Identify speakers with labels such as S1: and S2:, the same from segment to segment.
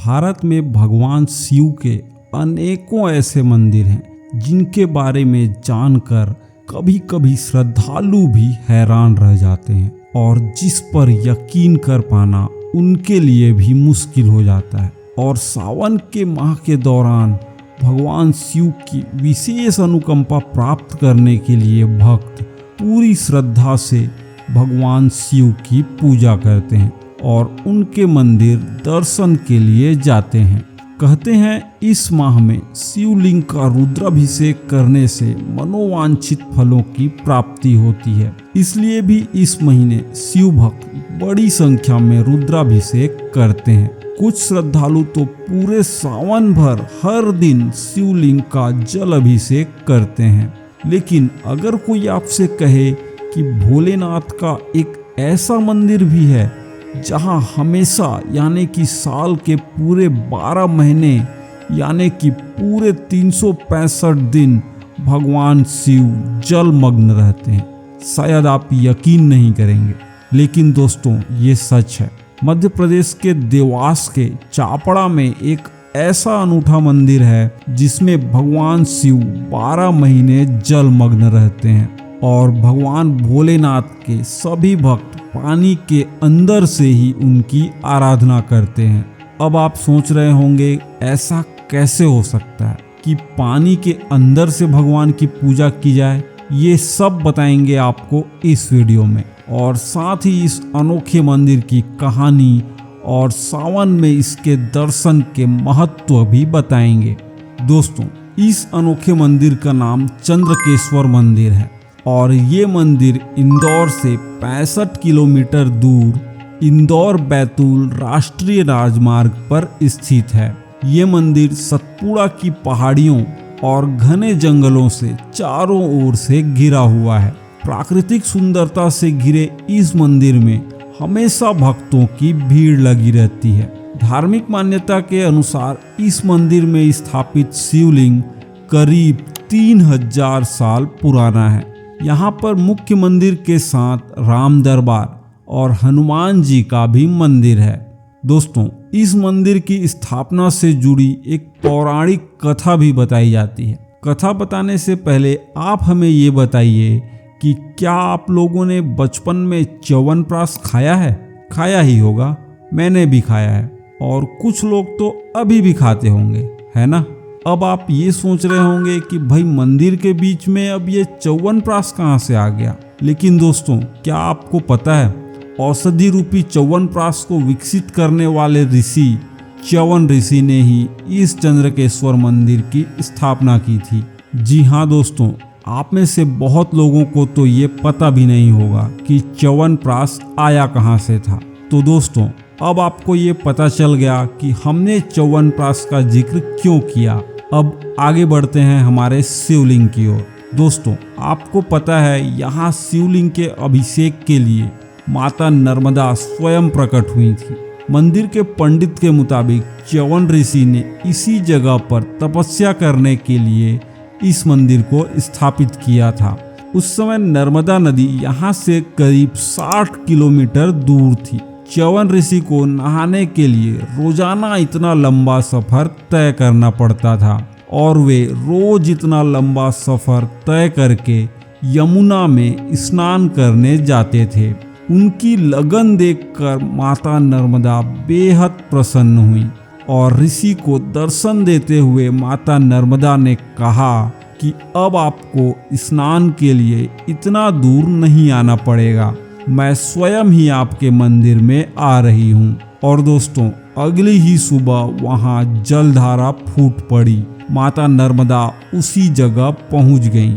S1: भारत में भगवान शिव के अनेकों ऐसे मंदिर हैं जिनके बारे में जानकर कभी कभी श्रद्धालु भी हैरान रह जाते हैं और जिस पर यकीन कर पाना उनके लिए भी मुश्किल हो जाता है। और सावन के माह के दौरान भगवान शिव की विशेष अनुकंपा प्राप्त करने के लिए भक्त पूरी श्रद्धा से भगवान शिव की पूजा करते हैं और उनके मंदिर दर्शन के लिए जाते हैं। कहते हैं इस माह में शिवलिंग का रुद्राभिषेक करने से मनोवांछित फलों की प्राप्ति होती है, इसलिए भी इस महीने शिव भक्त बड़ी संख्या में रुद्राभिषेक करते हैं। कुछ श्रद्धालु तो पूरे सावन भर हर दिन शिवलिंग का जल अभिषेक करते हैं। लेकिन अगर कोई आपसे कहे कि भोलेनाथ का एक ऐसा मंदिर भी है जहां हमेशा यानी कि साल के पूरे 12 महीने यानी कि पूरे 365 दिन भगवान शिव जलमग्न रहते हैं, शायद आप यकीन नहीं करेंगे, लेकिन दोस्तों ये सच है। मध्य प्रदेश के देवास के चापड़ा में एक ऐसा अनूठा मंदिर है जिसमें भगवान शिव 12 महीने जलमग्न रहते हैं और भगवान भोलेनाथ के सभी भक्त पानी के अंदर से ही उनकी आराधना करते हैं। अब आप सोच रहे होंगे ऐसा कैसे हो सकता है कि पानी के अंदर से भगवान की पूजा की जाए। ये सब बताएंगे आपको इस वीडियो में और साथ ही इस अनोखे मंदिर की कहानी और सावन में इसके दर्शन के महत्व भी बताएंगे। दोस्तों, इस अनोखे मंदिर का नाम चंद्रकेश्वर मंदिर है और ये मंदिर इंदौर से 65 किलोमीटर दूर इंदौर बैतूल राष्ट्रीय राजमार्ग पर स्थित है। ये मंदिर सतपुड़ा की पहाड़ियों और घने जंगलों से चारों ओर से घिरा हुआ है। प्राकृतिक सुंदरता से घिरे इस मंदिर में हमेशा भक्तों की भीड़ लगी रहती है। धार्मिक मान्यता के अनुसार इस मंदिर में स्थापित शिवलिंग करीब 3000 साल पुराना है। यहाँ पर मुख्य मंदिर के साथ राम दरबार और हनुमान जी का भी मंदिर है। दोस्तों, इस मंदिर की स्थापना से जुड़ी एक पौराणिक कथा भी बताई जाती है। कथा बताने से पहले आप हमें ये बताइए कि क्या आप लोगों ने बचपन में च्यवनप्राश खाया है? खाया ही होगा, मैंने भी खाया है और कुछ लोग तो अभी भी खाते होंगे, है ना। अब आप ये सोच रहे होंगे कि भाई मंदिर के बीच में अब ये च्यवनप्राश कहाँ से आ गया। लेकिन दोस्तों, क्या आपको पता है औषधि रूपी च्यवनप्राश को विकसित करने वाले ऋषि च्यवन ऋषि ने ही इस चंद्रकेश्वर मंदिर की स्थापना की थी। जी हाँ दोस्तों, आप में से बहुत लोगों को तो ये पता भी नहीं होगा कि च्यवनप्राश आया कहाँ से था। तो दोस्तों, अब आपको ये पता चल गया कि हमने च्यवनप्राश का जिक्र क्यों किया। अब आगे बढ़ते हैं हमारे शिवलिंग की ओर। दोस्तों, आपको पता है यहाँ शिवलिंग के अभिषेक के लिए माता नर्मदा स्वयं प्रकट हुई थी। मंदिर के पंडित के मुताबिक च्यवन ऋषि ने इसी जगह पर तपस्या करने के लिए इस मंदिर को स्थापित किया था। उस समय नर्मदा नदी यहाँ से करीब 60 किलोमीटर दूर थी। च्यवन ऋषि को नहाने के लिए रोजाना इतना लंबा सफर तय करना पड़ता था और वे रोज इतना लंबा सफर तय करके यमुना में स्नान करने जाते थे। उनकी लगन देखकर माता नर्मदा बेहद प्रसन्न हुई और ऋषि को दर्शन देते हुए माता नर्मदा ने कहा कि अब आपको स्नान के लिए इतना दूर नहीं आना पड़ेगा, मैं स्वयं ही आपके मंदिर में आ रही हूँ। और दोस्तों, अगली ही सुबह वहाँ जलधारा फूट पड़ी। माता नर्मदा उसी जगह पहुँच गईं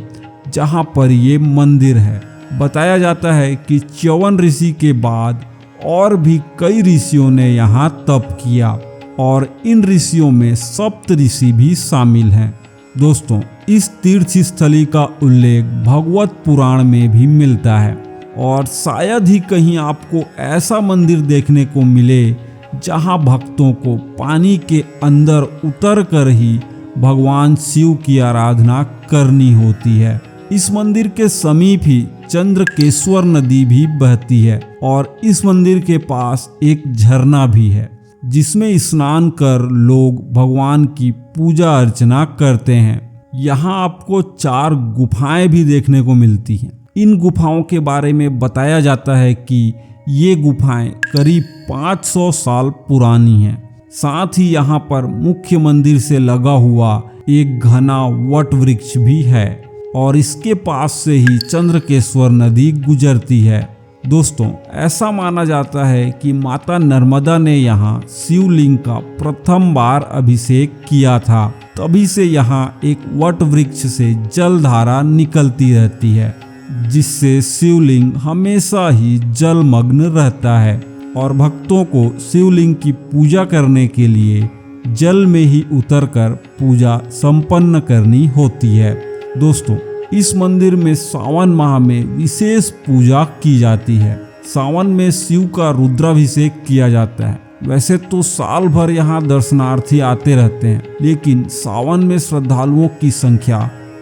S1: जहाँ पर ये मंदिर है। बताया जाता है कि च्यवन ऋषि के बाद और भी कई ऋषियों ने यहाँ तप किया और इन ऋषियों में सप्त ऋषि भी शामिल हैं। दोस्तों, इस तीर्थ स्थली का उल्लेख भगवत पुराण में भी मिलता है और शायद ही कहीं आपको ऐसा मंदिर देखने को मिले जहाँ भक्तों को पानी के अंदर उतर कर ही भगवान शिव की आराधना करनी होती है। इस मंदिर के समीप ही चंद्रकेश्वर नदी भी बहती है और इस मंदिर के पास एक झरना भी है। जिसमें स्नान कर लोग भगवान की पूजा अर्चना करते हैं। यहाँ आपको 4 गुफाएं भी देखने को मिलती हैं। इन गुफाओं के बारे में बताया जाता है कि ये गुफाएं करीब 500 साल पुरानी हैं। साथ ही यहाँ पर मुख्य मंदिर से लगा हुआ एक घना वट वृक्ष भी है और इसके पास से ही चंद्रकेश्वर नदी गुजरती है। दोस्तों, ऐसा माना जाता है कि माता नर्मदा ने यहाँ शिवलिंग का प्रथम बार अभिषेक किया था। तभी से यहाँ एक वट वृक्ष से जलधारा निकलती रहती है, जिससे शिवलिंग हमेशा ही जलमग्न रहता है और भक्तों को शिवलिंग की पूजा करने के लिए जल में ही उतरकर पूजा संपन्न करनी होती है। दोस्तों, इस मंदिर में सावन माह में विशेष पूजा की जाती है। सावन में शिव का रुद्राभिषेक किया जाता है। वैसे तो साल भर यहाँ दर्शनार्थी आते रहते हैं, लेकिन सावन में श्रद्धालुओं की संख्या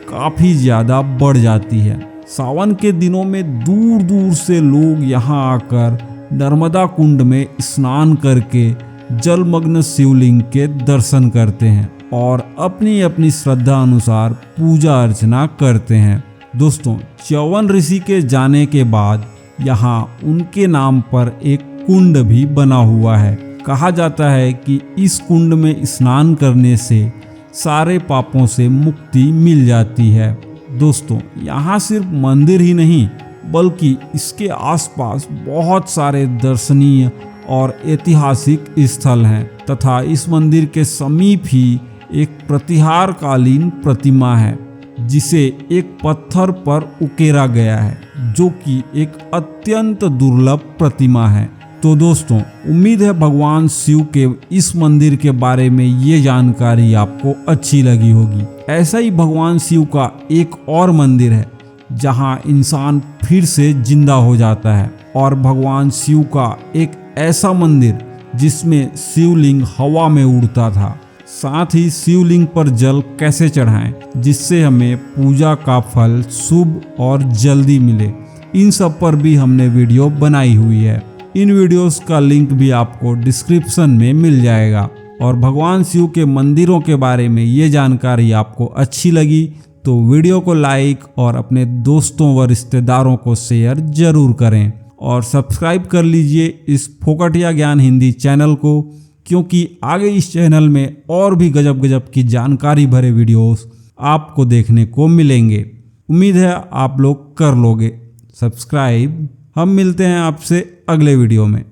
S1: काफी ज्यादा बढ़ जाती है। सावन के दिनों में दूर दूर से लोग यहाँ आकर नर्मदा कुंड में स्नान करके जलमग्न शिवलिंग के दर्शन करते हैं और अपनी अपनी श्रद्धा अनुसार पूजा अर्चना करते हैं। दोस्तों, च्यवन ऋषि के जाने के बाद यहाँ उनके नाम पर एक कुंड भी बना हुआ है। कहा जाता है कि इस कुंड में स्नान करने से सारे पापों से मुक्ति मिल जाती है। दोस्तों, यहाँ सिर्फ मंदिर ही नहीं बल्कि इसके आसपास बहुत सारे दर्शनीय और ऐतिहासिक स्थल हैं तथा इस मंदिर के समीप ही एक प्रतिहारकालीन प्रतिमा है, जिसे एक पत्थर पर उकेरा गया है, जो कि एक अत्यंत दुर्लभ प्रतिमा है। तो दोस्तों, उम्मीद है भगवान शिव के इस मंदिर के बारे में ये जानकारी आपको अच्छी लगी होगी। ऐसा ही भगवान शिव का एक और मंदिर है जहां इंसान फिर से जिंदा हो जाता है, और भगवान शिव का एक ऐसा मंदिर जिसमें शिवलिंग हवा में उड़ता था। साथ ही शिवलिंग पर जल कैसे चढ़ाएं जिससे हमें पूजा का फल शुभ और जल्दी मिले, इन सब पर भी हमने वीडियो बनाई हुई है। इन वीडियोस का लिंक भी आपको डिस्क्रिप्शन में मिल जाएगा। और भगवान शिव के मंदिरों के बारे में ये जानकारी आपको अच्छी लगी तो वीडियो को लाइक और अपने दोस्तों व रिश्तेदारों को शेयर जरूर करें और सब्सक्राइब कर लीजिए इस फोकटिया ज्ञान हिंदी चैनल को, क्योंकि आगे इस चैनल में और भी गजब गजब की जानकारी भरे वीडियोस आपको देखने को मिलेंगे। उम्मीद है आप लोग कर लोगे सब्सक्राइब। हम मिलते हैं आपसे अगले वीडियो में।